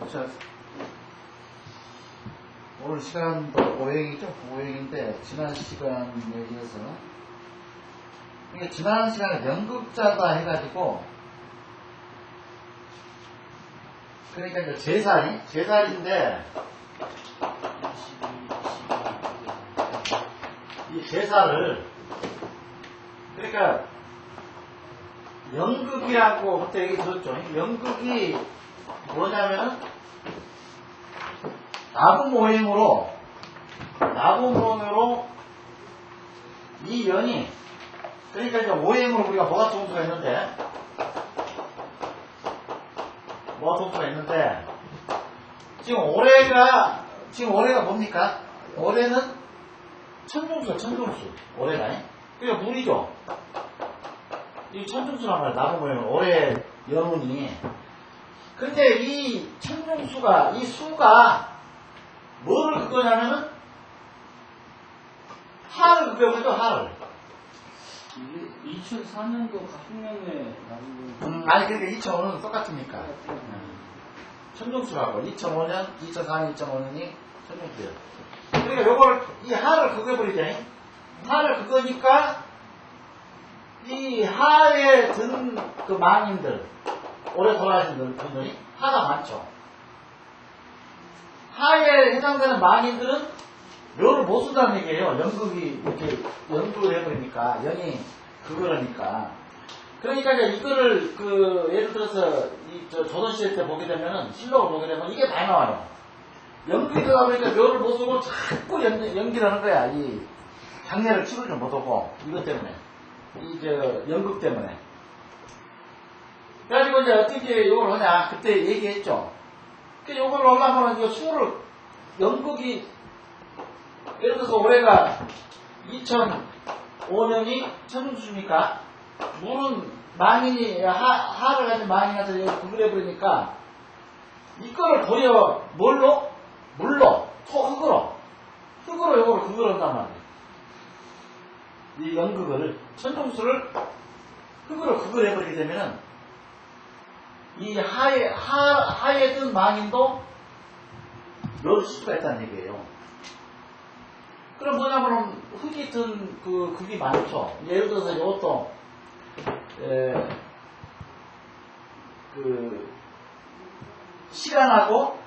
자, 오늘 시간도 5행이죠? 5행인데, 지난 시간에 이어서, 이게 지난 시간에 연극자다 해가지고, 그러니까 이제 제살인데, 이 제사를, 그러니까, 연극이라고 그때 얘기 들었죠? 연극이 뭐냐면은, 나부모행으로 이 연이, 그러니까 이제 오행으로 우리가 뭐가 동수가 있는데, 지금 올해가 뭡니까? 올해는 천중수. 올해가. 그러니까 물이죠. 이 천중수란 말이야, 나부모행으로. 올해 연운이. 근데 이 천중수가, 이 수가, 뭐를 그거냐면은, 하를 그거거든요, 하를. 2004년도 가평년에 나온 아니, 그러니까 2005년은 똑같으니까. 천중수라고. 2005년, 2004년, 2005년이 천중수예요. 그러니까 요걸, 이 하를 그거버리자니. 하를 그거니까, 이 하에 든 그 망인들, 오래 돌아가신 분들이 하가 많죠. 하에 해당되는 망인들은 묘를 못 쓴다는 얘기예요. 연극이 이렇게 연극을 해버리니까, 연이 그거라니까. 그러니까 이제 이거를 예를 들어서 조선시대 때 보게 되면은, 실록을 보게 되면 이게 많이 나와요. 연극이 들어가 보니까 묘를 못 쓰고 자꾸 연기를 하는 거야. 이 장례를 치르지 못하고, 이것 때문에. 연극 때문에. 그래가지고 이제 어떻게 이걸 하냐. 그때 얘기했죠. 요걸 하려면 이제 수를, 연극이, 예를 들어서 올해가 2005년이 천중수니까, 물은 망인이, 하를 가진 망인한테 그걸 해버리니까, 이거를 도리어 뭘로? 물로, 흙으로 요거를 그걸 한단 말이에요. 이 연극을, 천중수를 흙으로 그걸 해버리게 되면은, 이 하에 든 망인도 묘를 쓸 수가 있다는 얘기예요. 그럼 뭐냐면, 흙이 든 극이 많죠. 예를 들어서 이것도, 시간하고,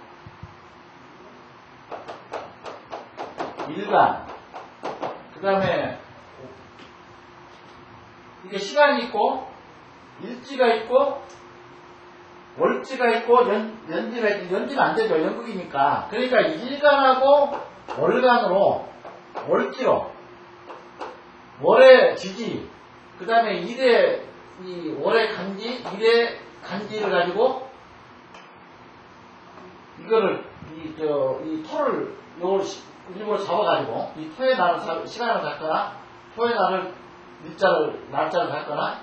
일간, 그 다음에, 이게 시간이 있고, 일지가 있고, 월지가 있고, 연지가 있고, 연지는 안 되죠. 연극이니까. 그러니까 일간하고 월간으로, 월지로, 월의 지지, 그 다음에 일의, 월의 간지, 일의 간지를 가지고, 이거를, 토를, 요걸 일부러 잡아가지고, 이 토의 날을, 시간을 잡거나, 토의 날을, 날짜를 잡거나,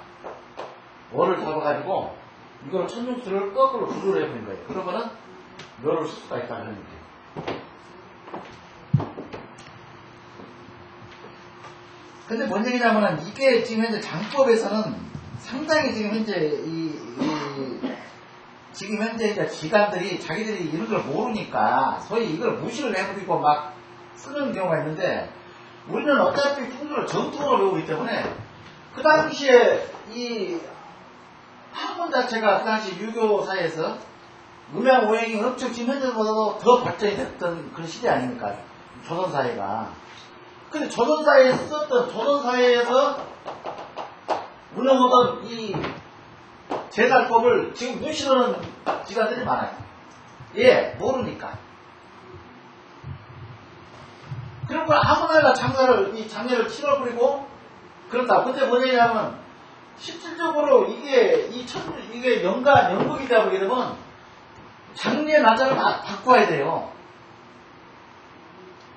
월을 잡아가지고, 이걸 천중수를 거꾸로 구조를 해버린 거예요. 그러면은 묘를 쓸 수가 있다는 얘기예요. 근데 뭔 얘기냐면은, 이게 지금 현재 장법에서는 상당히 지금 현재 지금 현재 이제 기관들이 자기들이 이런 걸 모르니까 소위 이걸 무시를 해버리고 막 쓰는 경우가 있는데, 우리는 어차피 풍수를 전통으로 배우기 때문에 그 당시에 이 학문 자체가 그 당시 유교 사회에서 음양오행이 엄청 지금 현재보다도 더 발전이 됐던 그런 시대 아닙니까? 조선사회가. 근데 조선사회에서 운영하던 이 제살법을 지금 무시하는 기관들이 많아요. 예, 모르니까. 그리고 아무나 장례를 치러버리고 그런다. 근데 뭐냐면, 실질적으로 이게 연극이 되어보게 되면 장례 날짜를 바꿔야 돼요.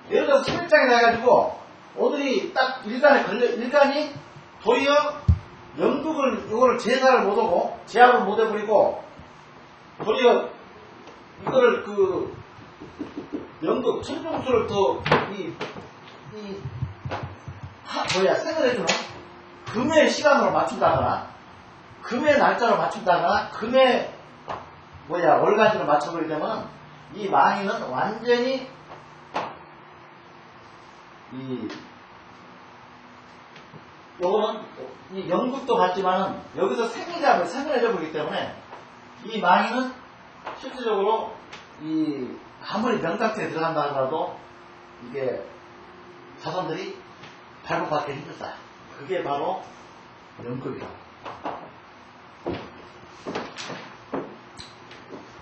예를 들어서 3일장이 나가지고 오늘이 딱 일간이 도리어 이거를 제사를 못하고 제압을 못해버리고 도리어 이거를 연극, 천중수를 더, 생을 해주는 금의 시간으로 맞춘다거나, 금의 날짜로 맞춘다거나, 금의, 월간지로 맞춰버리게 되면, 이 망인은 완전히, 요거는, 이 연극도 같지만은, 여기서 생을 해줘버리기 때문에, 이 망인은 실질적으로, 아무리 명상태에 들어간다 하더라도, 이게, 자손들이 발목받기 힘들다. 그게 바로 연극이라고.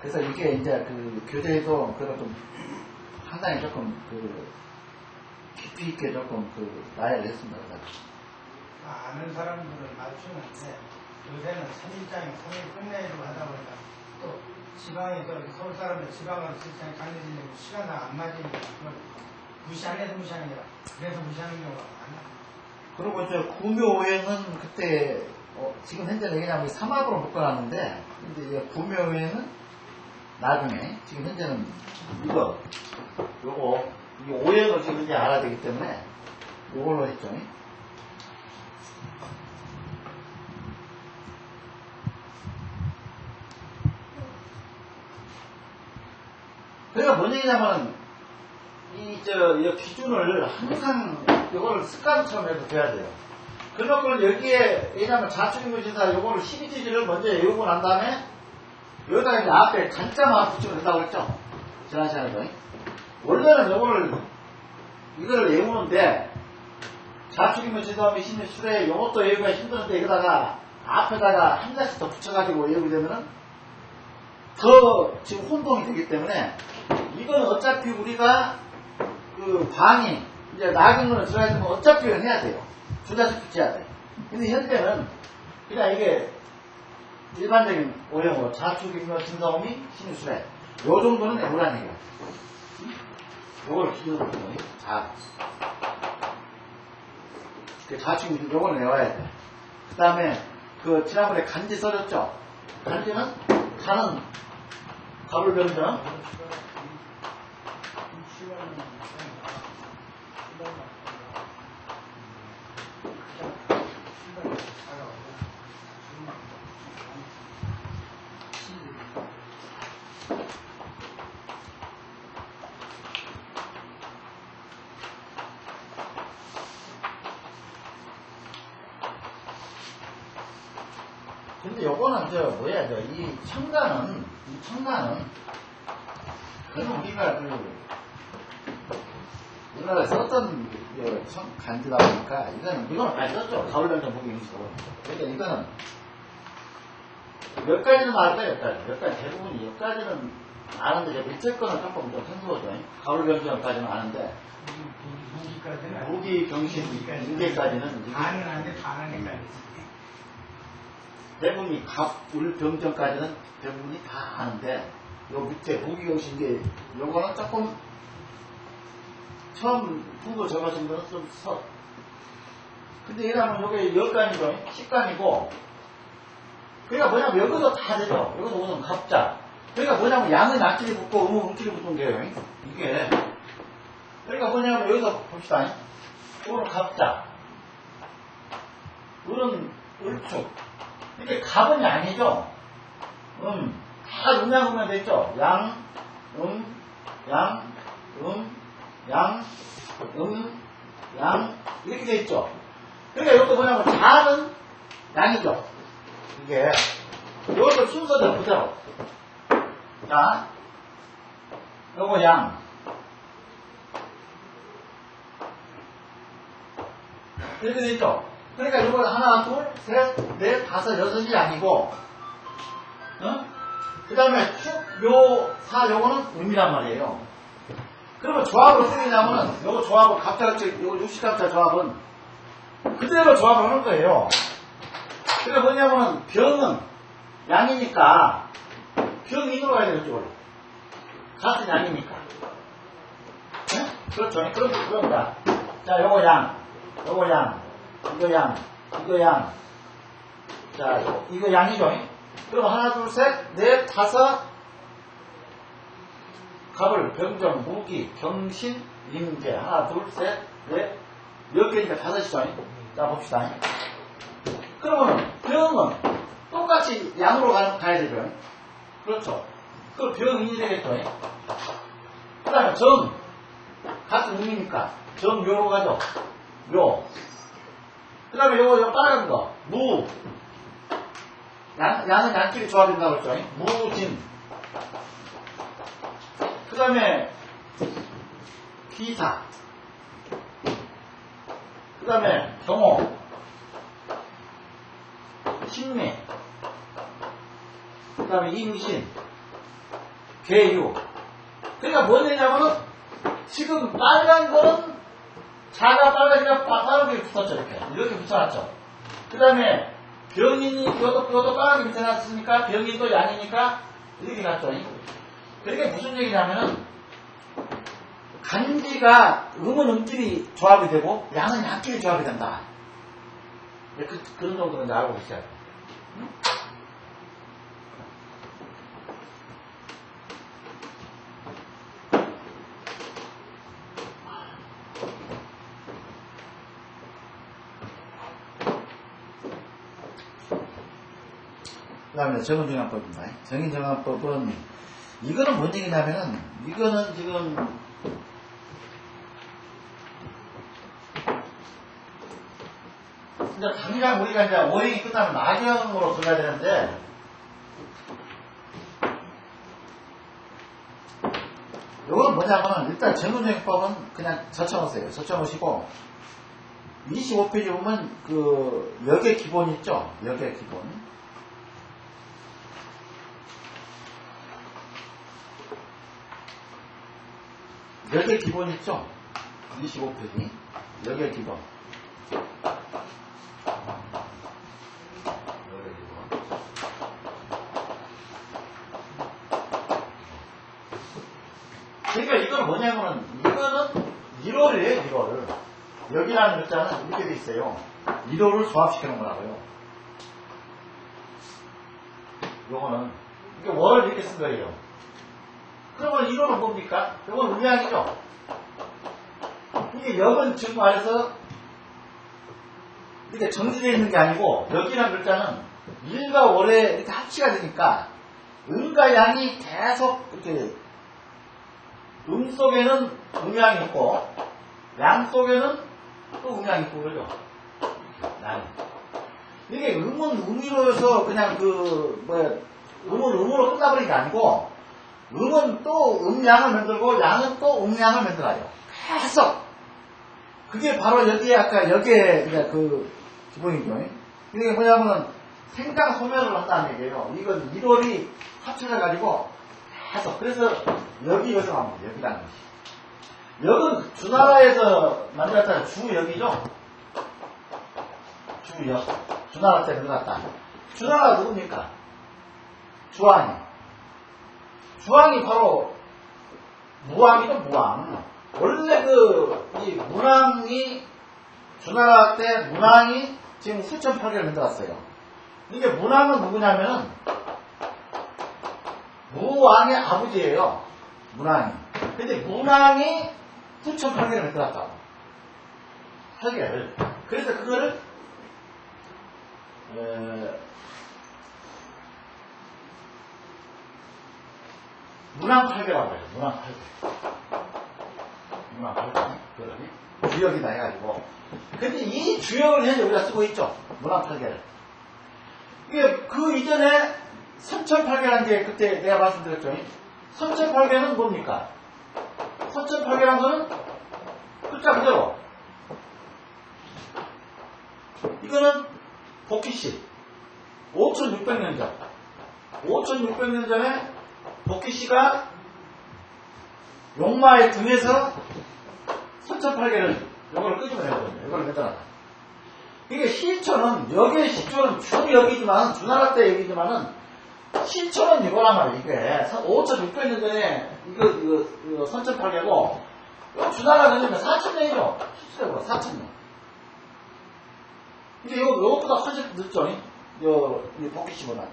그래서 이게 이제 그 교재에서 그런 좀 상당히 조금 깊이 있게 조금 나열을 했습니다. 아는 사람들은 맞추는데 요새는 3일장에 3일 끝내려고 하다 보니까 또 지방에 서울 사람들 지방으로 시장에 강해지려고 시간이 안 맞으니까 그걸 무시하는 게 아니라 그래서 무시하는 경우가 많아. 그리고 이제 구묘오행은 그때 지금 현재는 그냥 3합으로 묶어놨는데 근데 이제 구묘오행은 나중에 지금 현재는 요거 이 오행을 지금 이제 알아야 되기 때문에 요걸로 했죠. 그러니까 뭔 얘기냐면 이 기준을 항상 요거를 습관처럼 해서 돼야 돼요. 그런 걸 여기에 왜냐면 자축인묘지사 요거를 12지지를 먼저 외우고 난 다음에 여기다가 이제 앞에 간자만 붙이면 된다고 했죠. 지난 시간에도. 원래는 이거를 외우는데 자축인묘지사 미신의 술에 요것도 외우기가 힘드는데 여기다가 앞에다가 한 가지 더 붙여가지고 외우게 되면은 더 지금 혼동이 되기 때문에 이건 어차피 우리가 방이 이제 나경론에 들어가 있으면 어차피 해야 돼요. 두 자씩 붙여야 돼. 근데 현재는 그냥 이게 일반적인 오형으로 자축인묘 진사오미 신유술에 요 정도는 외우라는 얘기야. 요걸 기준으로 자축인묘 요거는 외워야 돼. 그 다음에 지난번에 간지 써졌죠. 간지는 가는 가불변전 근데 요거는 이 청가는 그건 우리가 우리나라에 썼던 간지다 보니까 이거는 많이 썼죠. 가을변전 보기 용식으로. 그러니까 이거는 몇 가지는 알아요. 몇 가지 대부분이 몇 가지는 아는데 밑에 거는 조금 더 생소하죠. 가을변전까지는 아는데 무기 경신 2개까지는 다는 아는데 다나니까 대부분이 갑울병전까지는 대부분이 다 아는데 요 밑에 무기경신 게 요거는 조금 처음 후보 적어진 거는 좀 근데 이러면 요게 10간이고 10간이고 그러니까 뭐냐면 여기도 다 되죠. 여기도 우선 갑자 그러니까 뭐냐면 양은 낙질이 붙고 음은 음질이 붙은 게요. 이게 그러니까 뭐냐면 여기서 봅시다. 요거는 갑자 을은 을축 이게 갑은 양이죠. 다 음양 됐죠. 양, 양 이렇게 돼 있죠. 그러니까 이것도 뭐냐면 자는 양이죠. 이게 이것도 순서대로 그대로. 자, 요거 양. 이렇게 돼 있죠. 그러니까 이걸 하나, 둘, 셋, 넷, 다섯, 여섯이 양이고, 그 다음에 축, 묘, 사, 요거는 음이란 말이에요. 그러면 조합을 어떻게 하냐면은, 요거 조합을 갑자기, 요거 60갑자 조합은 그대로 조합을 하는 거예요. 그게 뭐냐면은, 병은 양이니까, 병인으로 가야 되겠죠, 원래. 같은 양이니까. 네? 그렇죠. 그럽니다. 자, 요거 양, 요거 양. 이거 양. 자, 이거 양이죠. 그럼 하나, 둘, 셋, 넷, 다섯. 갑을, 병정, 무기, 경신, 임계. 하나, 둘, 셋, 넷, 10개니까 5시죠. 자, 봅시다. 그러면 병은 똑같이 양으로 가야 되죠. 그렇죠. 그럼 병인이 되겠죠. 그 다음에 정, 같은 음이니까 정, 요로 가죠. 요. 그 다음에 요거 따라가는 거. 무. 양은 양끼리 조합된다고 했죠. 무진. 그 다음에 기타. 그 다음에 경호. 신매. 그 다음에 임신. 계유. 그러니까 뭔 얘기냐면은 지금 빨간 거는 자가 빨간이가 빨간게 붙었죠. 이렇게 붙여놨죠. 그 다음에 병인이 그것도 빨간게 붙여놨으니까 병인도 양이니까 이렇게 갔죠. 그러니까 무슨 얘기냐면은 간기가 음은 음끼리 조합이 되고 양은 양끼리 조합이 된다. 그런 정도는 이제 알고 계셔야 돼요. 그 다음에 정인정합법입니다. 정인정합법은 이거는 뭔 얘기냐면은 이거는 지금 이제 당장 우리가 이제 오행이 끝나면 나경으로 들어가야 되는데 이거는 뭐냐면은 일단 정인정합법은 그냥 젖혀놓으세요. 젖혀놓으시고 25페이지 보면 그 역의 기본 있죠? 역의 기본. 역의 기본 있죠? 25페이지. 역의 기본. 역의 기본. 그러니까 이거는 뭐냐면은, 이거는 1호래요, 1호를. 역이라는 글자는 이렇게 돼 있어요. 1호를 조합시켜 놓은 거라고요. 요거는, 이게 월을 이렇게 쓴 거예요. 그러면 1호는 뭡니까? 이건 음양이죠. 이게 역은 지금 말해서 이렇게 정지되어 있는 게 아니고 역이라는 글자는 1과 월에 이렇게 합치가 되니까 음과 양이 계속 이렇게 음 속에는 음양이 있고 양 속에는 또 음양이 있고 그러죠. 이게 음은 음이로서 그냥 음은 음으로 끝나버린 게 아니고 음은 또 음양을 만들고 양은 또 음양을 만들어요. 계속. 그게 바로 여기에 아까 여기에 그 기본이죠. 이게 뭐냐면은 생장 소멸을 한다는 얘기예요. 이건 1월이 합쳐져 가지고 계속. 그래서 여기에서 나옵니다. 여기라는 것이. 역은 주나라에서 만들었다는 주역이죠. 주역. 주나라 때 만들었다. 주나라가 누굽니까? 주왕이. 주왕이 바로 무왕이죠, 무왕. 원래 이 문왕이, 주나라 때 문왕이 지금 수천 8개를 만들었어요. 이게 문왕은 누구냐면은, 무왕의 아버지예요. 문왕이. 근데 문왕이 수천 8개를 만들었다고. 8개를. 그래서 그거를, 문왕 8개라고 해요. 문왕 8개. 문왕 8개. 그러니 주역이다 해가지고. 근데 이 주역을 현재 우리가 쓰고 있죠. 문왕 8개를. 이게 그 이전에 선천8개라는 게 그때 내가 말씀드렸죠. 선천8개는 뭡니까? 선천8개라는 거는 글자 그대로. 이거는 복희씨. 5600년 전. 5600년 전에 복희씨가 용마의 등에서 선천8개를 이걸 끄집어내거든요. 이걸 매달았다. 이게 실천은 여기의 시초는 주역이지만 주나라 때 얘기지만은 실천은 이거란 말이에요. 이게 5600년 전에 이거 선천8개고 주나라 전이면 4000년이죠. 실질적으로 4000년. 이게 이것보다 훨씬 늦죠. 이 복희씨보다.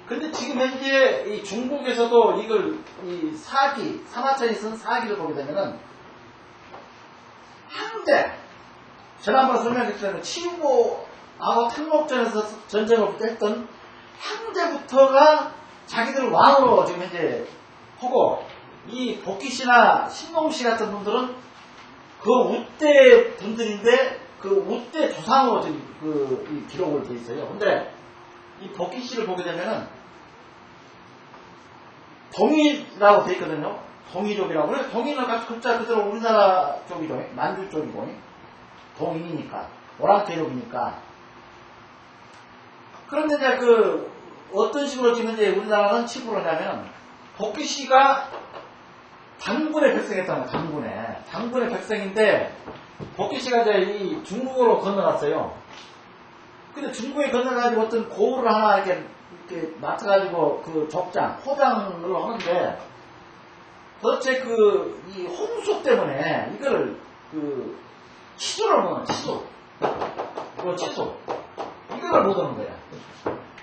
근데 지금 현재 이 중국에서도 이걸 이 사기, 사마천이 쓴 사기를 보게 되면은 항제, 지난번 설명했던 치유고하고 탕록전에서 전쟁을 했던 항제부터가 자기들 왕으로 지금 현재 하고, 이 복희씨나 신동씨 같은 분들은 그 우대 분들인데 그 우대 조상으로 지금 이 기록을 돼 있어요. 근데 이 복희씨를 보게 되면은 동이라고 돼 있거든요. 동이족이라고. 그래서 동이는 글자 그대로 우리나라 쪽이죠. 만주 쪽이고. 동이니까. 오랑캐족이니까. 그런데 이제 어떤 식으로 지금 이제 우리나라는 치부를 하냐면, 복희씨가 당군의 백성이었다는 거예요. 당군의 백성인데, 복희씨가 이제 이 중국으로 건너갔어요. 근데 중국에 건너가지고 어떤 고을을 하나 이렇게 맡아가지고 그 적장, 포장을 하는데, 도대체 이 홍수 때문에 이거를 취소를 못하는 취소. 이거를 못하는 거야.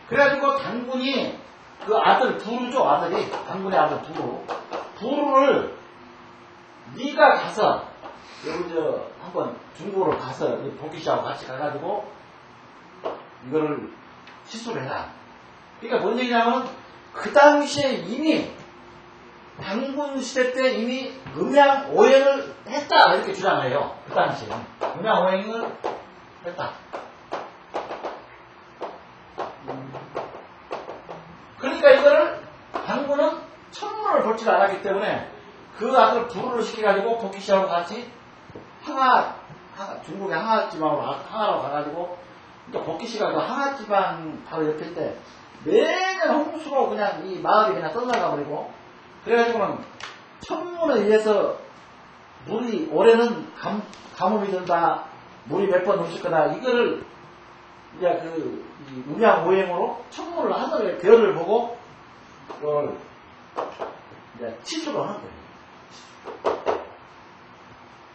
그래가지고 당군이 그 아들 부르죠, 아들이. 당군의 아들 부르를 네가 가서 여기 한번 중국으로 가서 복희씨하고 같이 가가지고 이거를 취소를 해라. 그러니까 뭔 얘기냐면 그 당시에 이미 당군 시대 때 이미 음양오행을 했다 이렇게 주장을 해요. 그 당시에 음양오행을 했다. 그러니까 이거를 당군은 천문을 볼 줄 알았기 때문에 그 아들 부르를 시켜가지고 복희씨하고 같이 중국의 항하지방으로 항하로 가가지고, 그러니까 복희씨가 그 항하지방 바로 옆인데 매년 홍수로 그냥 이 마을이 그냥 떠나가 버리고, 그래가지고는 천문에 의해서 물이 올해는 가뭄이 든다, 물이 몇 번 넘칠 거다, 이거를 이제 이 음양오행으로 천문을 하늘의 별을 보고 그걸 이제 취소를 하는 거예요.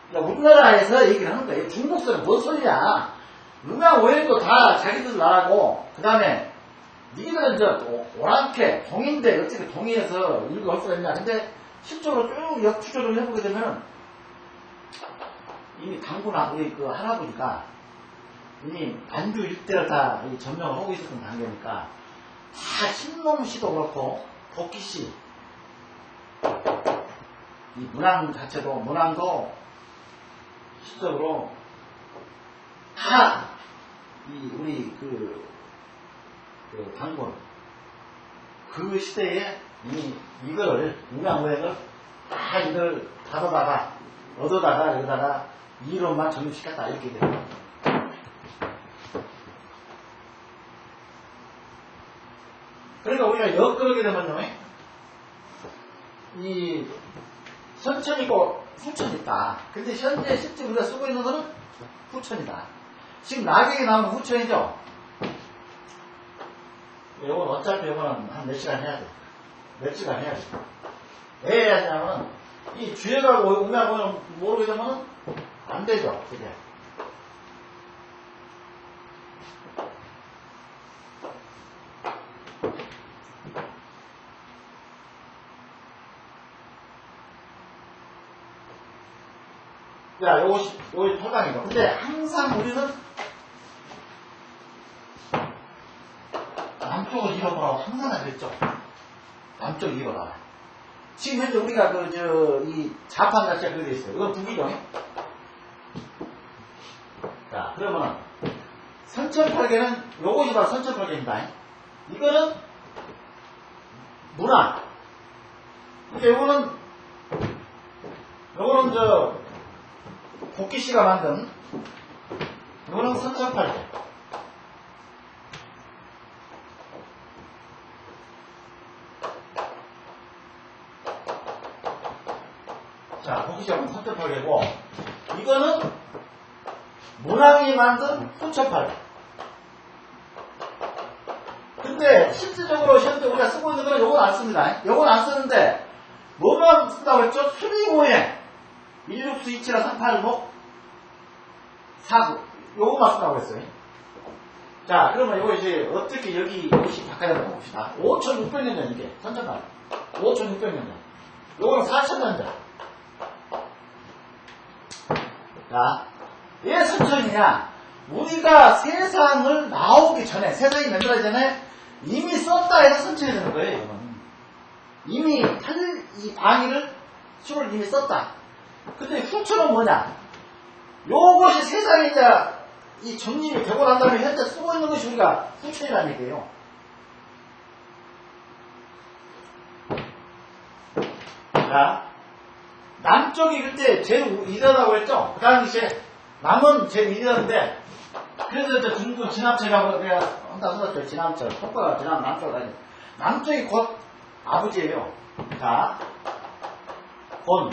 그러니까 우리나라에서 얘기를 하는 거예요. 중국서는 뭔 소리야? 음양오행도 다 자기들 나라고, 그 다음에 니들은 오랑캐, 동인데 어떻게 동인에서 일을 할 수가 있냐. 근데 실적으로 쭉 역추적을 해보게 되면 이미 당군하고 그 할아버지가 이미 만주 일대를 다 점령을 하고 있었던 단계니까, 다 신놈씨도 그렇고 복희씨 이 문항도 실적으로 다 우리 당군 그 시대에 이미 이걸 음양오행을 다 이걸 얻어다가 여기다가 이론만 정립시켰다 이렇게 돼요. 그러니까 우리가 엮으게 되면요, 이 선천이고 후천이 있다. 근데 현재 실제 우리가 쓰고 있는 거는 후천이다. 지금 나경이 나오는 후천이죠. 이건 어차피 이거는 한 몇 시간 해야 돼. 왜 해야 되냐면 이 주역하고 음양을 모르게 되면 안 되죠. 그게. 자, 요것이 8강이죠. 근데 항상 우리는 남쪽을 잃어보라고 항상 하겠죠. 남쪽을 잃어봐라. 지금 현재 우리가 이 자판 자체가 그렇게 있어요. 이건 북이죠. 자, 그러면 선천팔계는 요것이 바로 선천팔계입니다. 이거는 문화. 근데 요거는 복희씨가 만든 이거는 선천팔계. 자, 복희씨가 만든 선천팔계고, 이거는 문항이 만든 후천팔계. 근데 실질적으로 현재 우리가 쓰고 있는 거는 요건 안 씁니다. 요건 안 쓰는데 뭐만 쓴다고 했죠? 수리오행 169, 27, 38, 6, 49 요것만 쓴다고 했어요. 자, 그러면 이거 이제 어떻게 여기 바꿔야 되나 봅시다. 5,600년 전 이게 선천말. 5,600년 전. 요거는 4,000년 전. 자, 왜 선천이냐? 우리가 세상을 나오기 전에, 세상이 만들어지기 전에 이미 썼다 해서 선천이 되는 거예요, 이거는. 이미 이 방위를, 수를 이미 썼다. 근데 후천은 뭐냐? 요것이 세상에 이제 이 정립이 되고 난 다음에 현재 쓰고 있는 것이 우리가 후천이라는 얘기예요. 자, 남쪽이 그때 제일 이더라고 했죠? 그 당시에 남은 제일 이더인데, 그래서 이제 중국 진압철이라고 내가 한다 써놨죠. 진압철. 속과가 지나면 남쪽으로 가야 돼. 남쪽이 곧 아버지예요. 자, 곤.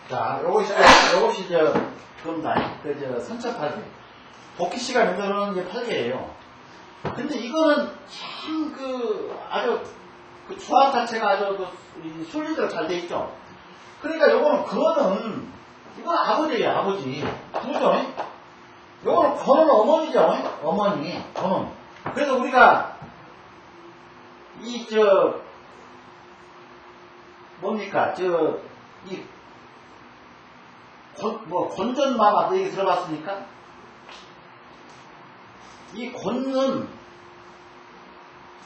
자, 요것이 그겁니다. 선천팔개. 복희 씨가 만들어놓은 게 8개예요. 근데 이거는 참 아주 조합 자체가 아주 순리대로 잘 돼 있죠. 그러니까 이거는 아버지예요, 아버지. 그죠? 요거는 권은 어머니죠, 어머니, 권은. 그래서 우리가 뭡니까, 곤전마마 얘기 들어봤습니까? 이 곤은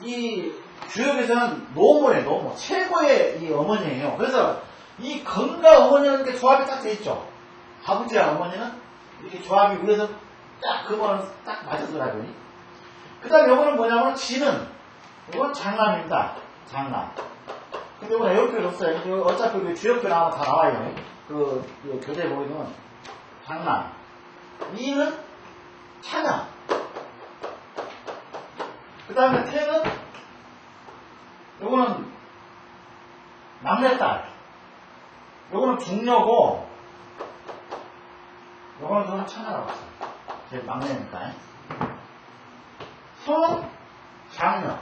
이 주역에서는 노모예요, 노모. 최고의 이 어머니예요. 그래서 이 건과 어머니는 이렇게 조합이 딱 돼 있죠. 아버지와 어머니는 이렇게 조합이 위에서 딱 그거는 딱 맞아서라고요. 그 다음에 요거는 뭐냐면 지는 이건 장남입니다. 장남. 근데 이거 에어표가 없어요. 어차피 주역표 나오면 다 나와요. 교재 보이면 장남. 이는 찬양. 그 다음에 태는 요거는 막내딸. 요거는 중녀고 요거는 저는 찬양이라고 했어요. 제 막내니까. 손은 장녀.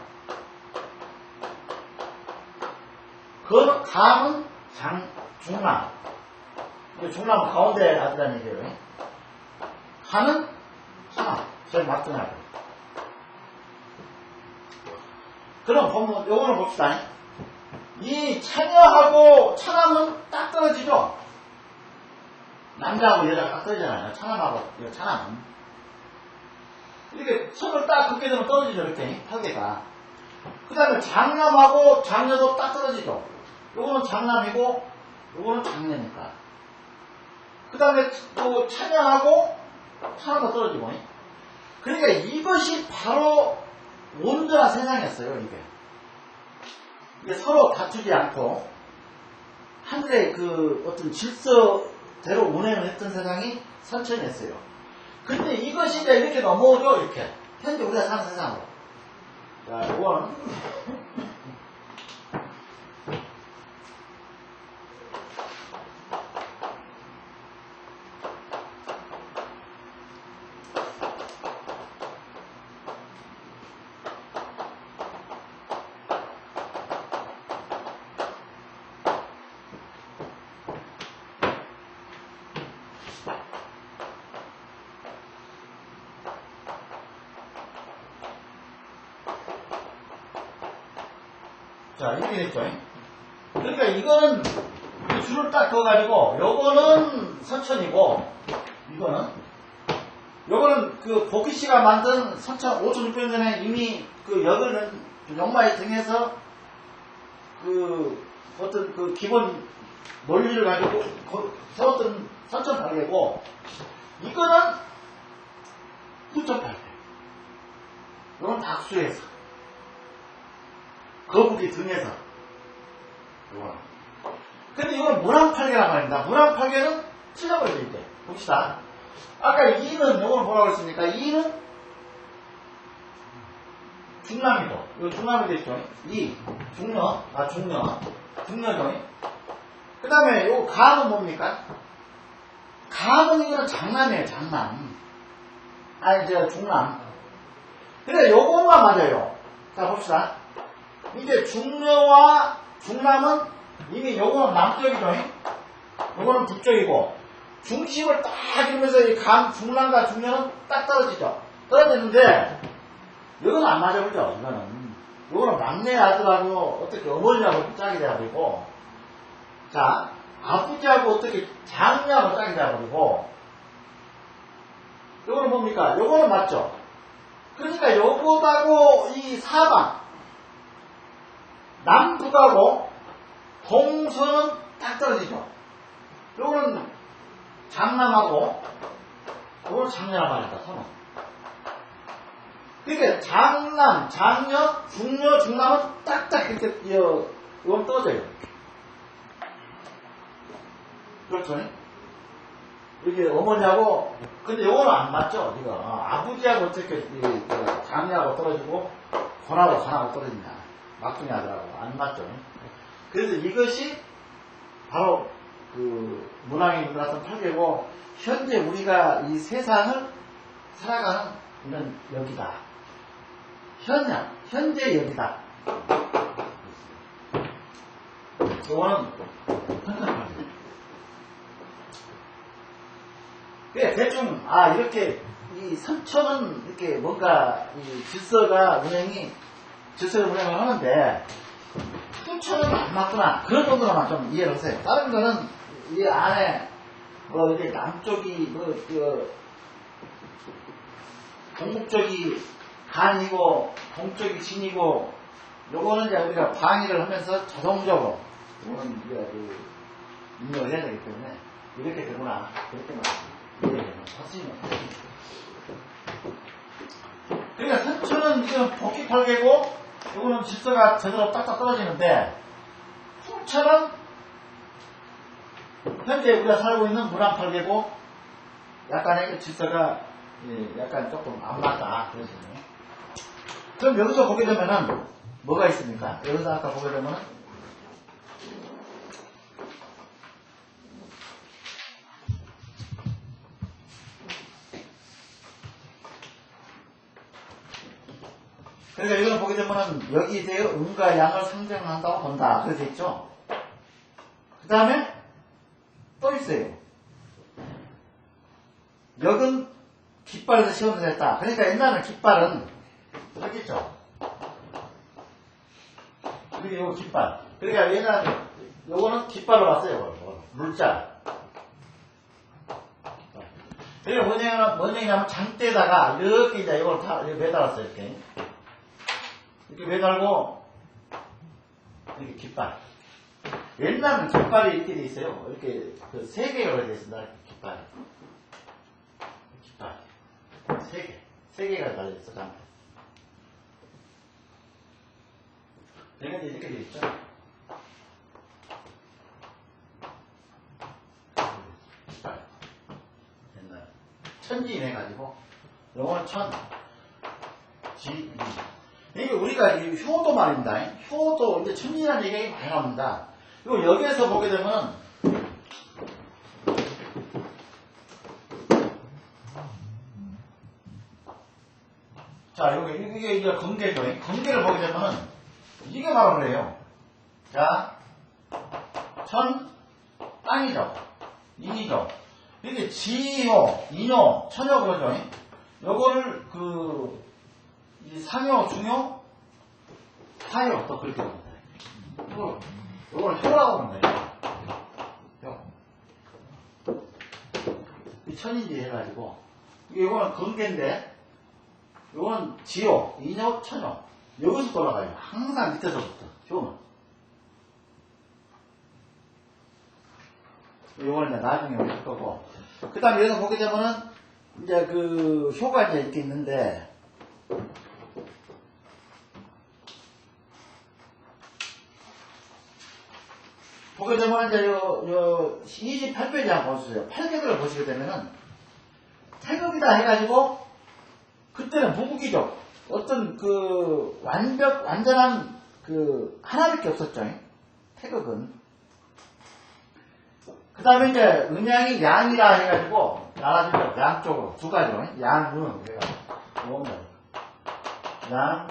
감은 중남. 중남은 가운데 아들이라는 얘기예요. 가는 하나. 저희 막둥아예요. 그럼 요거는 봅시다. 이 차녀하고 차남은 딱 떨어지죠? 남자하고 여자가 딱 떨어지잖아요. 차남하고 차남은. 이렇게 손을 딱 긋게 되면 떨어지죠, 이렇게. 8개가. 그 다음에 장남하고 장녀도 딱 떨어지죠. 요거는 장남이고, 요거는 장녀니까. 그 다음에 또 차녀하고 차남도 떨어지고. 그러니까 이것이 바로 온전한 세상이었어요, 이게 서로 다투지 않고, 하늘의 어떤 질서대로 운행을 했던 세상이 선천이었어요. 근데 이것이 이제 이렇게 넘어오죠, 이렇게. 현재 우리가 사는 세상으로. 자, 이거는. 자, 이렇게 됐죠. 그러니까 이거는 줄을 딱 그어가지고, 요거는 서천이고, 요거는 그 복희 씨가 만든 서천 5,600년에 이미 그 역을 용마에 등에서 그 어떤 그 기본 논리를 가지고 세웠던 서천 발계고, 이거는 9.8배. 이건 박수에서. 거북이 등에서. 이거는. 근데 이건 무랑팔계란 말입니다. 무랑팔계는 틀려버려져 있대. 봅시다. 아까 2는 이걸 뭐라고 했습니까? 2는 중남이고, 이거 중남이 됐죠? 2, 중녀, 중녀죠? 그 다음에 요 감은 뭡니까? 감은 이거는 장남이에요, 장남. 아니, 중남. 근데 요것만 맞아요. 자, 봅시다. 이제 중녀와 중남은 이미 요거는 남쪽이죠? 요거는 북쪽이고, 중심을 딱 이러면서 이 중남과 중녀는 딱 떨어지죠? 떨어지는데, 이거는 안 맞아버리죠, 이거는. 요거는 막내 아들하고 어떻게 어머니하고 짝이 돼버리고, 자, 아버지하고 어떻게 장녀하고 짝이 돼버리고, 요거는 뭡니까? 요거는 맞죠? 그러니까 요거하고 이 사방, 남북하고 동서는 딱 떨어지죠? 요거는 장남하고, 요거는 장녀란 말이다, 서는. 그러니까 장남, 장녀, 중녀, 중남은 딱딱 이렇게, 이건 떨어져요. 그렇죠? 이게 어머니하고, 근데 요거는 안 맞죠? 이거. 아버지하고 어떻게, 장녀하고 떨어지고, 권하고 떨어지냐. 막둥이 아들하고. 안 맞죠? 그래서 이것이 바로 문왕이 문화선 8개고, 현재 우리가 이 세상을 살아가는 이런 여기다. 현재 여기다. 이거는 대충 이렇게 이 선천은 이렇게 뭔가 이 질서를 운영을 하는데 후천은 안 맞구나. 그런 정도로만 좀 이해를 하세요. 다른 거는 이 안에 이게 남쪽이 동북쪽이 간이고 동쪽이 진이고, 요거는 이제 우리가 방위를 하면서 자동적으로 이거는 이제 입력을 해야 되기 때문에 이렇게 되구나. 그렇게만 이해되면 확신이 없어요. 그러니까 선천은 지금 복귀팔계고, 요거는 질서가 제대로 딱딱 떨어지는데, 후천은 현재 우리가 살고 있는 문왕팔계고, 약간의 질서가 약간 조금 안 맞다. 그러시네요. 그럼 여기서 보게 되면은 뭐가 있습니까? 여기서 아까 보게 되면은 그러니까 이걸 보게 되면은 여기에 대해 음과 양을 상정한다고 본다. 그렇게 있죠? 그 다음에 또 있어요. 역은 깃발에서 시험을 했다. 그러니까 옛날에는 깃발은 알겠죠? 그리고 요거 깃발. 그러니까 옛날에 요거는 깃발로 왔어요. 물자. 그러니까 뭐냐면 장대에다가 이렇게 이제 이걸 다 매달았어요. 이렇게 매달고, 이렇게 깃발. 옛날에는 깃발이 이렇게 돼 있어요. 이렇게 세 개가 돼 있습니다. 깃발. 세 개가 달려있어, 장대. 얘네들 이렇게 돼 있죠. 깃발. 옛날에. 천지인 해가지고, 요거는 지, 이게 우리가 이 효도 말입니다. 효도, 이제 천지라는 얘기가 많이 나옵니다. 이거 여기에서 보게 되면, 자, 이게 건계죠. 건계를 보게 되면은, 이게 바로 그래요. 자, 땅이죠. 인이죠. 이게 지효, 인효, 천효 그러죠. 요거를 이 상효, 중효, 하효 또 그렇게 됩니다. 요거는 효라고 하는 거예요. 효. 이 천인지 해가지고, 요거는 건개인데, 요거는 지호, 인호, 천호. 여기서 돌아가요. 항상 밑에서부터, 효는. 요거는 이제 나중에 오실 거고. 그 다음에 여기서 보게 되면은, 이제 그, 효가 이제 이렇게 있는데, 보게 되면 이제 요 28페이지 한번 보세요. 8격을 보시게 되면은, 태극이다 해가지고, 그때는 무국이죠. 어떤 그, 완전한 그, 하나밖에 없었죠. 태극은. 그 다음에 이제 음양이 양이라 해가지고 나눠주죠. 양쪽으로 두 가지로 양, 음 해가지고 양,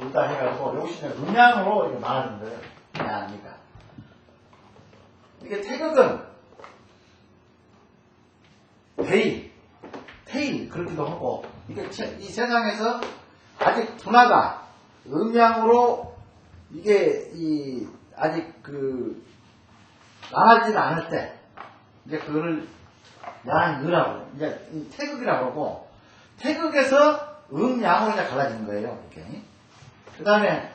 둘 다 해가지고 여기서 이제 음양으로 이렇게 나눠준 거예요. 양이니까. 이게 태극은 태일 그렇기도 하고 이게 이 세상에서 아직 분화가 음양으로 이게 이 아직 그 나아지지 않을 때, 이제 그거를 양으라고, 이제 태극이라고 하고, 태극에서 음양으로 이제 갈라지는 거예요, 이렇게. 그 다음에,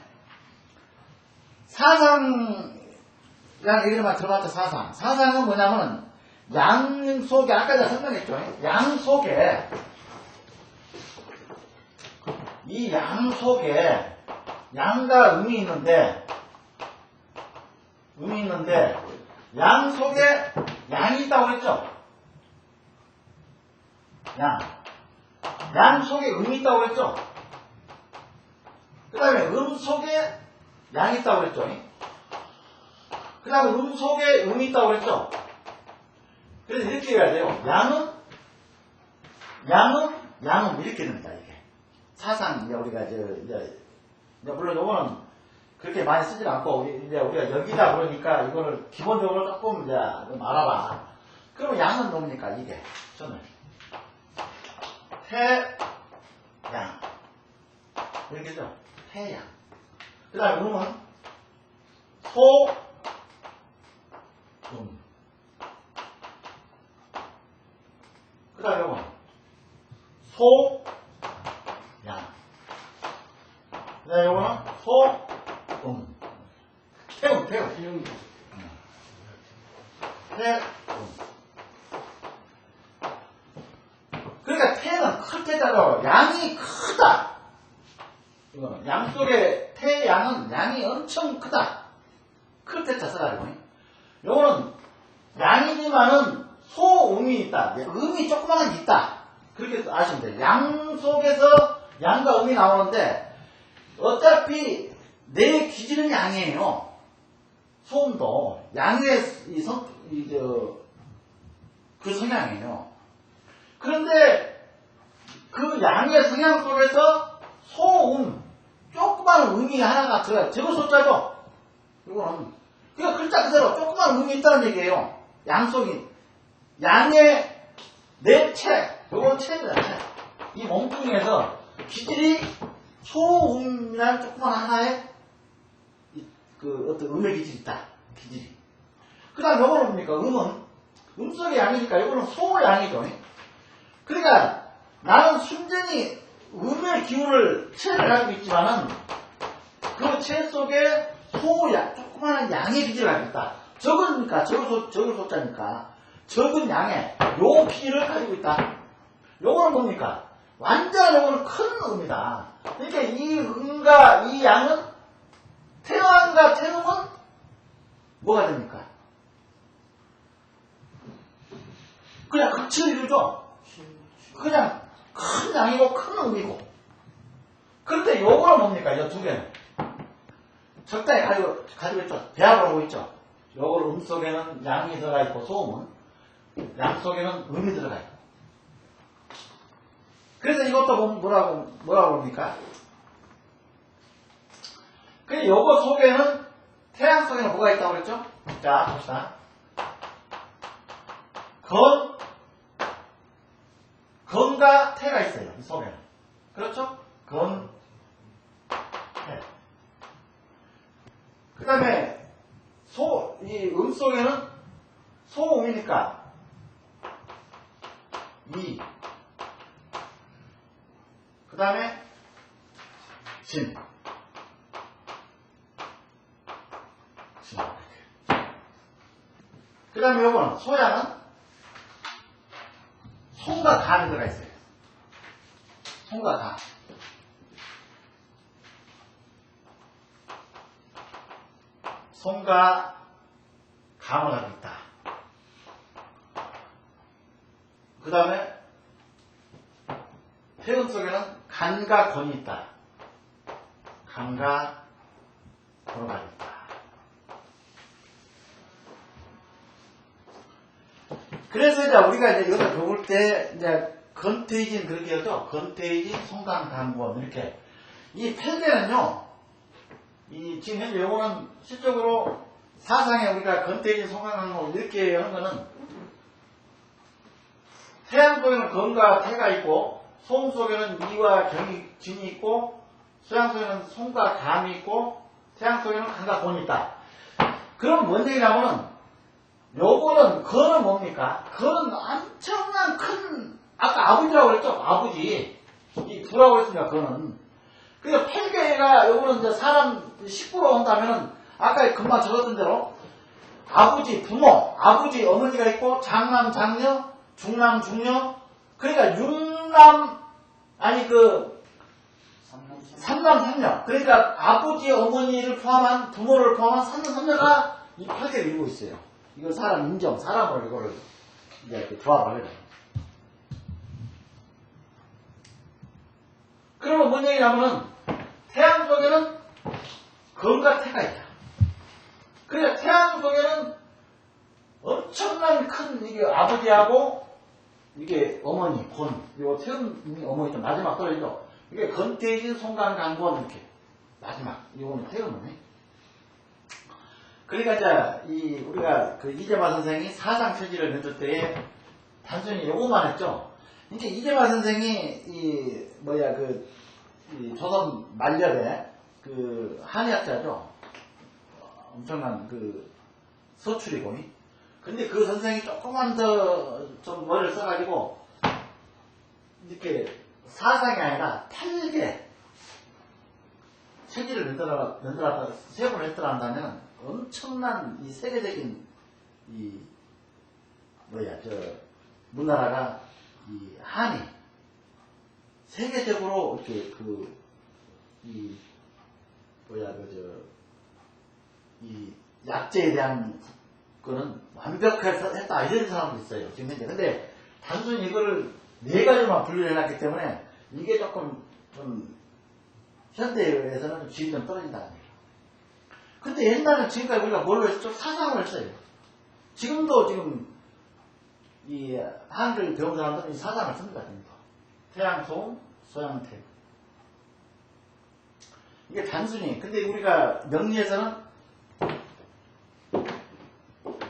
사상, 양 얘기를만 들어봤죠, 사상. 사상은 뭐냐면, 양 속에, 아까 제가 설명했죠, 양 속에, 이 양 속에, 양과 음이 있는데, 양 속에 양이 있다고 했죠? 양 속에 음이 있다고 했죠? 그 다음에 속에 양이 있다고 했죠? 그 다음에 속에 음이 있다고 했죠? 그래서 이렇게 해야 돼요. 양은 이렇게 됩니다, 이게. 사상, 이제 우리가 이제 물론 요거는 그렇게 많이 쓰질 않고, 이제 우리가 여기다 그러니까 이거를 기본적으로 조금 이제 좀 알아봐. 그러면 양은 뭡니까, 이게? 저는. 양. 이렇게죠? 태양. 그 다음에 음은 그 다음에 요건 양. 그 다음에 요거는 태음. 그러니까 태는 클 때다가 양이 크다. 이거는 양 속에 태양은 양이 엄청 크다. 클 때자 써가지고. 요거는 양이지만은 소음이 있다. 음이 조그마한 게 있다. 그렇게 아시면 돼요. 양 속에서 양과 음이 나오는데 어차피 내 기질은 양이에요. 소음도 양의 그 성향이에요. 그런데 그 양의 성향 속에서 소음, 조그만 음이 하나가 들어가요. 저거 소자죠? 이거는. 그러니까 글자 그대로 조그만 음이 있다는 얘기예요. 양 속이. 양의 뇌체, 요건 체입니다. 이 몸뚱이에서 기질이 소음이라는 조그만 하나의 그 어떤 음의 기질이 있다. 기질이. 그 다음 요거는 뭡니까? 음은 음속의 양이니까 요거는 소양이죠. 그러니까 나는 순전히 음의 기운을 체를 가지고 있지만은 그 체 속에 소양, 조그마한 양의 기질을 가지고 있다. 적으니까 적을 소자니까 적은 양의 요 기질을 가지고 있다. 요거는 뭡니까? 완전 요거는 큰 음이다. 그러니까 이 음과 이 양은 태양과 태음은 뭐가 됩니까? 그냥 극치를 이루죠. 그냥 큰 양이고 큰 음이고. 그런데 요거는 뭡니까? 이 두 개는 적당히 가지고 있죠. 배합을 하고 있죠. 요걸 음 속에는 양이 들어가 있고 소음은 양 속에는 음이 들어가 있고. 그래서 이것도 뭐라고 봅니까? 근데 요거 속에는 태양 속에는 뭐가 있다고 그랬죠? 자, 봅시다. 건과 태가 있어요. 이 속에는. 그렇죠? 건, 태. 그 다음에 이 음 속에는 소음이니까 이. 그 다음에 진. 그 다음에 요거는 소양은 손과 간이 들어가 있어요. 손과 간. 손과 감을 하고 있다. 그 다음에 태음 속에는 간과 권이 있다. 간과 권을 가지고 있다. 그래서 이제 우리가 이제 여기서 배울 때 이제 건태이진 그렇게 해서 건태이진, 송강간권 이렇게 이 펠계는요. 이 지금 현재 요거는 실적으로 사상에 우리가 건태이진, 송강간권 이렇게 하는 거는 태양 속에는 건과 태가 있고 소음 속에는 이와 경이, 진이 있고 수양 속에는 송과 감이 있고 태양 속에는 간과 권이 있다. 그럼 뭔 얘기냐면은 요거는 건은 뭡니까? 건은 엄청난 큰 아까 아버지라고 그랬죠? 아버지 이 부라고 했습니다. 건은 그러니까 펠계가 요거는 이제 사람 식구로 온다면은 아까 금방 적었던 대로 아버지 부모 아버지 어머니가 있고 장남 장녀 중남 중녀 그러니까 육남 아니 그 삼남 삼녀 그러니까 아버지 어머니를 포함한 부모를 포함한 삼남 삼녀가 이 펠계를 이루고 있어요. 이걸 사람 인정, 사람을 이거를 이제 이렇게 조합을 해요. 그러면 뭔 얘기냐면은 태양 속에는 건과 태가 있다. 그러니까 태양 속에는 엄청난 큰 이게 아버지하고 이게 어머니, 권, 요 태음 어머니 좀 마지막 떨어지죠. 이게 건태진, 송강간권 이렇게 마지막 이거는 태음이네. 그러니까 이제 우리가 그 이재마 선생이 사상체질을 냈을 때에 단순히 요것만 했죠. 이제 이재마 선생이 이 조선 말년에 그 한의학자죠. 엄청난 그 서출이고. 근데 그 선생이 조금만 더 좀 머리를 써가지고 이렇게 사상이 아니라 펠계 체질을 만들었다 세분을 했더라 한다면 엄청난 이 세계적인 문나라가 이 한이 세계적으로 이렇게 이 약재에 대한 거는 완벽했다 이런 사람도 있어요 지금 현재. 근데 단순히 이거를 네 가지만 분류를 해놨기 때문에 이게 조금 좀 현대에서는 좀 질이 좀 떨어진다는 얘기예요. 근데 옛날에 지금까지 우리가 뭘로 했죠? 사상을 했어요. 지금도 지금 이 한글 배운 사람들은 이 사상을 씁니다. 지금도. 태양, 소음, 소양, 태. 이게 단순히 근데 우리가 명리에서는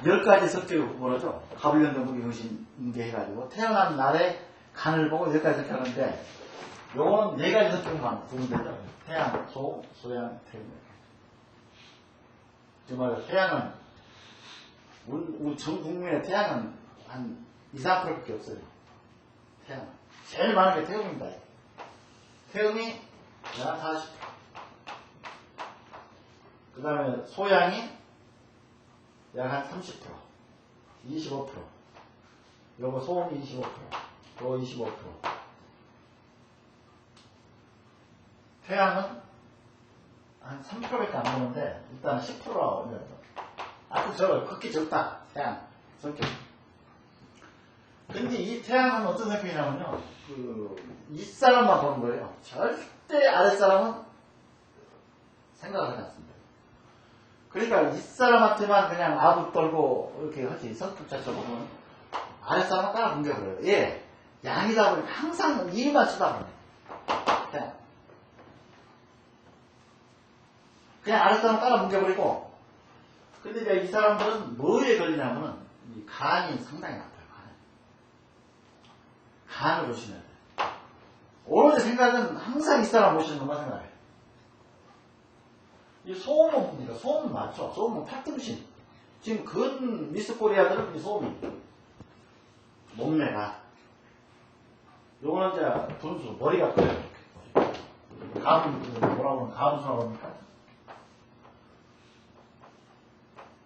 10가지 석재를 뭐라죠? 가불연동국이 의신게 해가지고 태어난 날에 간을 보고 10가지 석재 하는데 요거는 4가지 석재만 두면 되죠. 태양, 소음, 소양, 태. 정말 태양은 우리 전 국민의 태양은 한 2, 4%밖에 없어요. 태양. 제일 많은 게 태음입니다. 태음이 약 40%. 그 다음에 소양이 약 한 30%. 25%. 요거 소음이 25%. 요거 25%. 태양은 한 3%밖에 안 되는데 일단 10%라고 하면 아주 극히 적다. 태양 성격. 근데 이 태양은 어떤 성격이냐면요 윗사람만 보는 거예요. 절대 아랫사람은 생각을 하지 않습니다. 그러니까 윗사람한테만 그냥 아부 떨고 이렇게 하지 성격 자체로 보면 아랫사람은 따라 뭉개버려요. 예, 양이다 보니까 항상 일만 쳐다보네. 그냥 아랫사람 따라 뭉개버리고. 근데 이제 이 사람들은 뭐에 걸리냐면은 이 간이 상당히 나빠요. 간을 보시면 돼요. 오로지 생각은 항상 이 사람 모시는 것만 생각해요. 이 소음입니다. 소음 맞죠? 소음은 팔등신. 지금 근 미스코리아들은 이 소음이 몸매가. 요거는 이제 분수, 머리가 커요. 가분, 뭐라고 하면 가분수라고 합니까?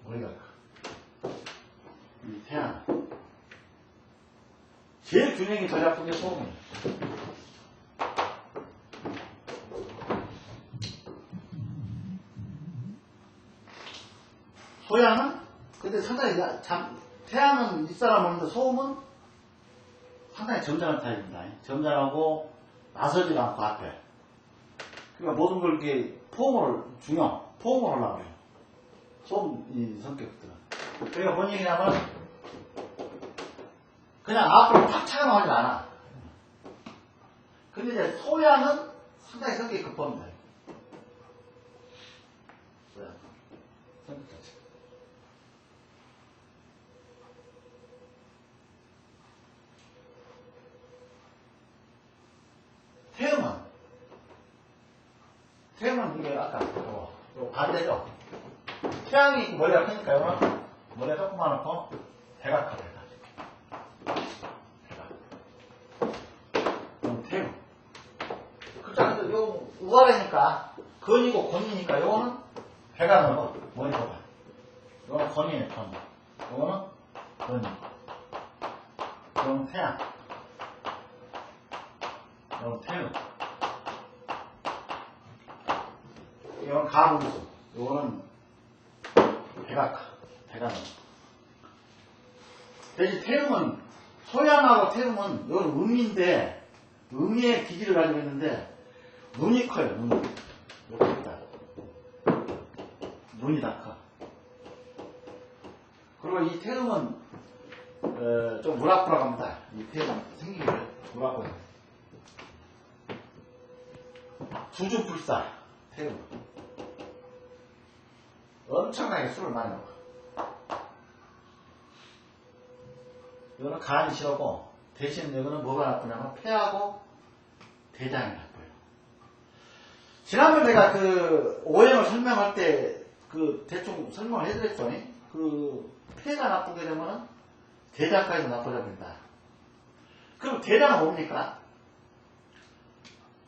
머리가 커. 이 태양. 제일 균형이 더 잡힌 게 소음이에요. 소양은 근데 상당히 태양은 윗사람 오는데 소음은 상당히 점잖은 타입입니다. 점잖하고 나서지도 않고 앞에. 그러니까 모든 걸 이렇게 포옹을 하려고 해요. 소음 이 성격들은. 그러니까 뭔 얘기냐면 그냥 앞으로 팍 차가하지 않아. 근데 이제 소양은 상당히 성격이 급합니다. 성격 자체. 태음은 이게 아까 요 반대죠. 태양이 있고 머리가 크니까 요는 머리가 조금만 넣고 배가 커. 태음. 그렇죠. 요 우아래니까 근이고 권이니까 요거는 배가 넓어. 머리보다. 요거는 권이네 권. 요거는 근. 요거는 태양. 요거는 태음. 이건 가분수. 요거는 배가 커. 배가 넓어. 대신 태음은 소양하고 태음은 이건 음인데 음의 기질을 가지고 있는데 눈이 커요. 눈이. 이렇게 있다. 눈이 다 커. 그리고 이 태음은 좀 무락불락합니다. 이 태음 생긴 게 무락불락. 주주불사 태음. 엄청나게 술을 많이 먹어. 이거는 간이 싫고 대신 이거는 뭐가 나쁘냐면 폐하고 대장이 나빠요. 지난번에 내가 그 오행을 설명할 때 그 대충 설명을 해드렸죠. 그 폐가 나쁘게 되면은 대장까지 나빠져 버린다. 그럼 대장은 뭡니까?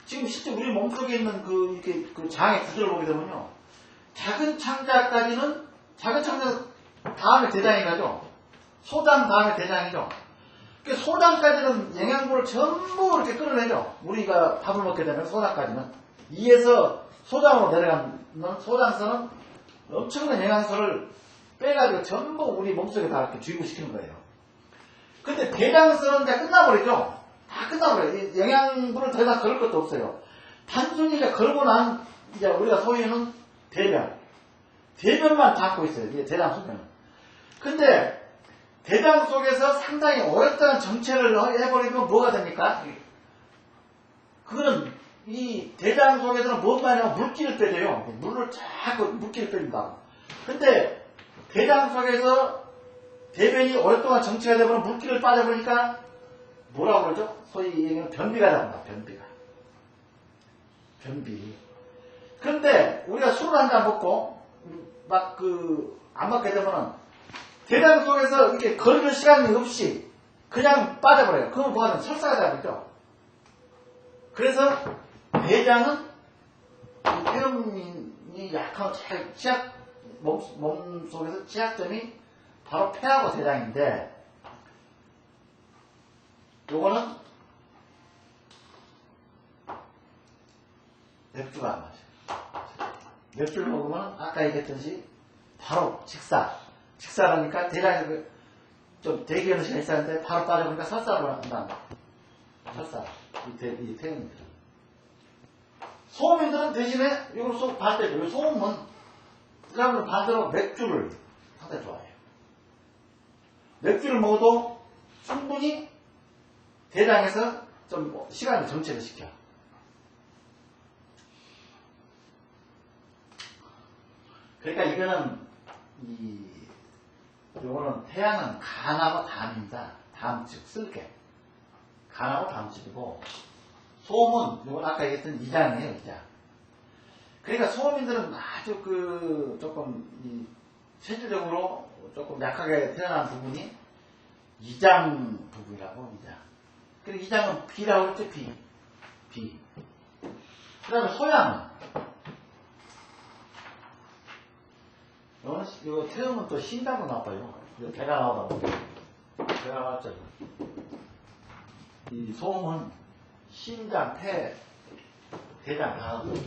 지금 실제 우리 몸속에 있는 그 이렇게 그 장의 구조를 보게 되면요. 작은 창자까지는 작은 창자 다음에 대장이 가죠. 소장 다음에 대장이죠. 그 소장까지는 영양분을 전부 이렇게 끌어내죠. 우리가 밥을 먹게 되면 소장까지는. 이에서 소장으로 내려가는 소장선은 엄청난 영양소를 빼가지고 전부 우리 몸속에 다 이렇게 주입시키는 거예요. 근데 대장선은 이제 끝나버리죠. 다 끝나버려요. 영양분을 더 이상 걸을 것도 없어요. 단순히 이제 걸고 난 이제 우리가 소위는 대변만 잡고 있어요. 이게 대장 속에는. 근데 대장 속에서 상당히 오랫동안 정체를 해버리면 뭐가 됩니까? 그거는 이 대장 속에서는 뭔가 하냐면 물기를 빼줘요. 물을 자꾸 물기를 빼준다. 근데 대장 속에서 대변이 오랫동안 정체가 되버리면 물기를 빠져버리니까 뭐라고 그러죠? 소위 얘기하면 변비가 나온다. 변비. 그런데 우리가 술을 한 잔 먹고 막 안 먹게 되면은 대장 속에서 이렇게 걸을 시간이 없이 그냥 빠져버려요. 그러면 뭐가 되면 설사가 되죠. 그래서 대장은 태음이 약하고 몸 속에서 취약점이 바로 폐하고 대장인데 요거는 맥주가 안 맞아요. 맥주를 먹으면 아까 얘기했듯이 바로 직사라니까 대장이 좀 대기하는 시간이 있었는데 바로 빠져보니까 설사로 한다. 설사. 이 태음들은. 소음인들은 대신에 이걸 반대죠. 소음은 그 사람들은 반대로 맥주를 상당히 좋아해요. 맥주를 먹어도 충분히 대장에서 좀 시간을 정체를 시켜. 그러니까 이거는 요거는 태양은 간하고 담입니다. 담즉 쓸개. 간하고 담집이고 소음은 요건 아까 얘기했던 이장이에요. 이장. 그러니까 소음인들은 아주 조금 체질적으로 조금 약하게 태어난 부분이 이장 부분이라고, 이장. 그리고 이장은 B라고 그랬죠, B. 그 다음에 소양은, 이거 태우면 또 신장도 나빠요. 이거 배가 나오다 보니. 배가 나왔죠. 이 소음은 신장, 대장 다 나오죠.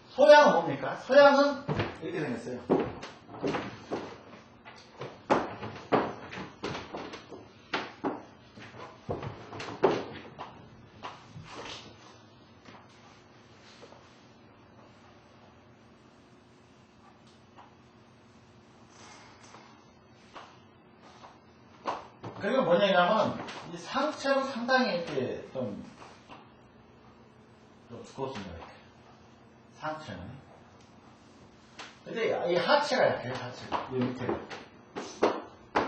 소양은 뭡니까? 소양은 이렇게 생겼어요. 그리고 뭐냐면, 이 상체로 상당히 이렇게 좀 두껍습니다, 이렇게. 상체는. 근데 이 하체가 약해요, 하체가. 이 밑에.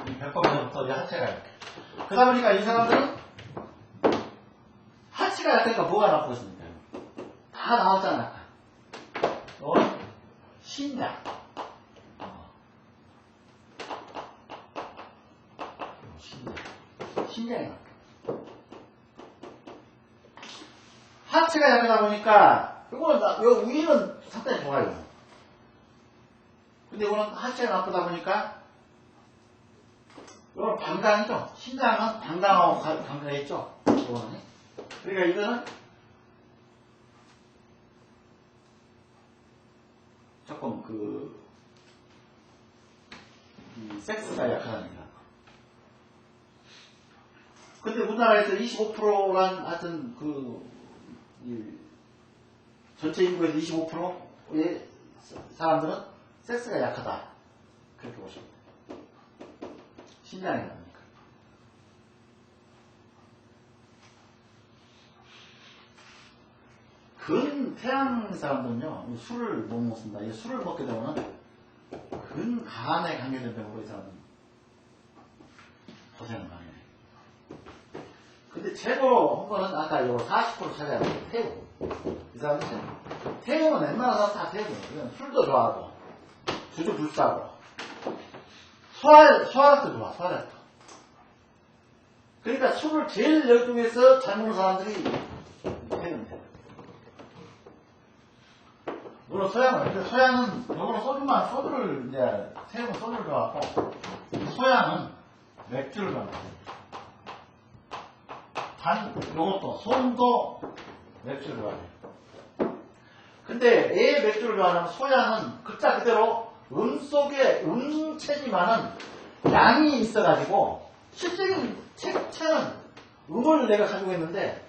이 배꼽에서부터 이 하체가 약해. 그러다 보니까 이 사람들은 하체가 약하니까 뭐가 나쁘겠습니까? 다 나왔잖아. 신장. 신장이 약해. 하체가 약하다 보니까, 요 위는 상당히 좋아요. 근데 이거는 하체가 나쁘다 보니까, 이건 방광이죠. 신장은 방광하고 관계있죠. 이거는. 그러니까 이거는 조금 이 섹스가 약하다니까. 근데 우리나라에서 25%란 하여튼 전체 인구에서 25%의 사람들은 섹스가 약하다. 그렇게 보시면 돼요. 신장이 나니까. 태양 사람들은요, 술을 못 먹습니다. 이 술을 먹게 되면 간에 관계된 병으로 이 사람은 고생을 많이 해요. 근데 최고 한 거는 아까 이거 40% 차지하는 태우. 이 사람은 태우는 웬만한 사람 다 태우거든요. 술도 좋아하고, 주주 불사하고, 소화력도 좋아, 소화력도. 그러니까 술을 제일 열중해서 잘 먹는 사람들이 태우는 거예요. 물론 소양은, 요거는 소주를 이제, 태우는 소주를 좋아하고, 소양은 맥주를 좋아해요. 요것도, 소음도 맥주를 좋아해요. 근데 애 맥주를 좋아하는 소양은 글자 그대로 속에 체지만은 양이 있어가지고, 실적인 체는 음을 내가 가지고 있는데,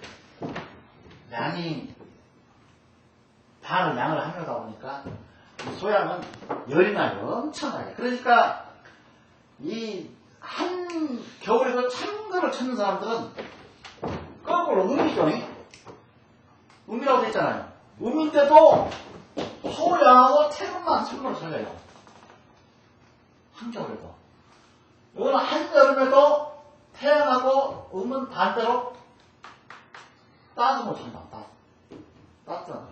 반은 양을 함유하다 보니까, 소양은 열이 나요. 엄청나게. 그러니까, 겨울에도 찬거를 찾는 사람들은, 거꾸로 음이죠. 음이라고 했잖아요. 음인데도 소양하고 태음만 찬거를 찾아요. 한겨울에도. 이거는 한여름에도 태양하고 음은 반대로 따뜻한 거 찬다. 따뜻한 거.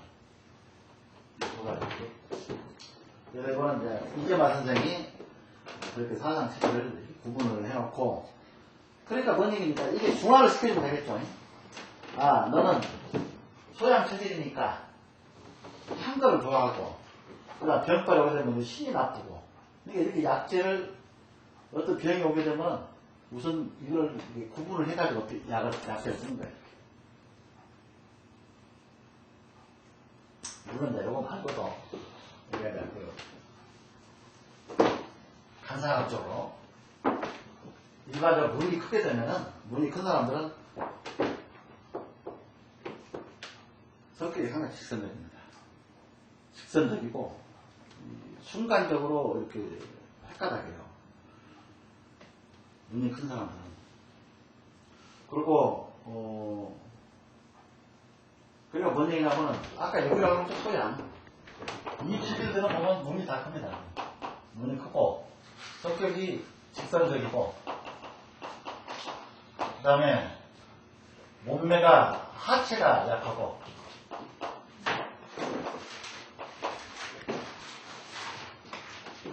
그래서 이거는 이제 이재마 선생이 그렇게 사상 체계를 구분을 해놓고, 그러니까 뭔 얘기입니까? 이게 중화를 시켜주면 되겠죠. 너는 소양 체질이니까 한 거를 좋아하고, 그다음 병빨이 오게 되면 신이 나쁘고, 그러니까 이렇게 약재를 어떤 병이 오게 되면 우선 이걸 구분을 해가지고 약재를 쓰는 거예요. 물론 이제 요거 말고도 우리가 간사학적으로 일반적으로 물이 크게 되면은, 물이 큰 사람들은 성격이 상당히 직선적입니다. 직선적이고 순간적으로 이렇게 헷가닥해요. 눈이 큰 사람들은. 그리고 그리고 뭔 얘기냐면은, 아까 여기라고 하면 소양. 이 체질들은 보면 눈이 다 큽니다. 눈이 크고, 성격이 직선적이고, 그 다음에 몸매가, 하체가 약하고,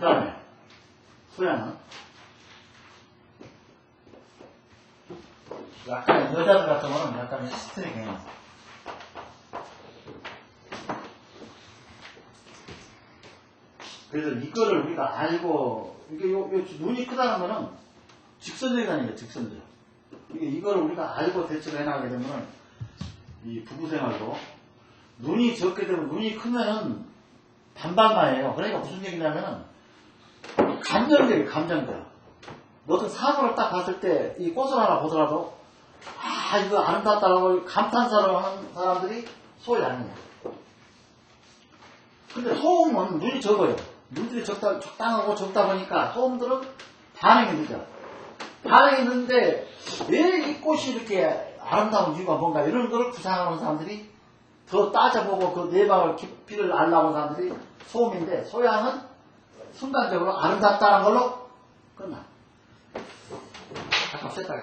다음에 소양은 약간 여자들 같은 거는 약간 스트레스 개념. 그래서 이거를 우리가 알고 이게 요 눈이 크다는 거는 직선적이라는 거예요. 직선적. 이거를 우리가 알고 대처를 해나가게 되면은 이 부부 생활도 눈이 적게 되면 눈이 크면은 반반마예요. 그러니까 무슨 얘기냐면은 감정적이에요. 감정적. 어떤 사고를 딱 봤을 때 이 꽃을 하나 보더라도 아 이거 아름답다라고 감탄사를 하는 사람들이 소양이야. 근데 소음은 눈이 적어요. 눈들이 적당하고 적다 보니까 소음들은 반응이 늦어. 반응이 늦는데 왜 이 꽃이 이렇게 아름다운 이유가 뭔가 이런 걸 구상하는 사람들이 더 따져보고 그 내막을 깊이를 알라고 하는 사람들이 소음인데 소양은 순간적으로 아름답다는 걸로 끝나. 잠깐 셌다.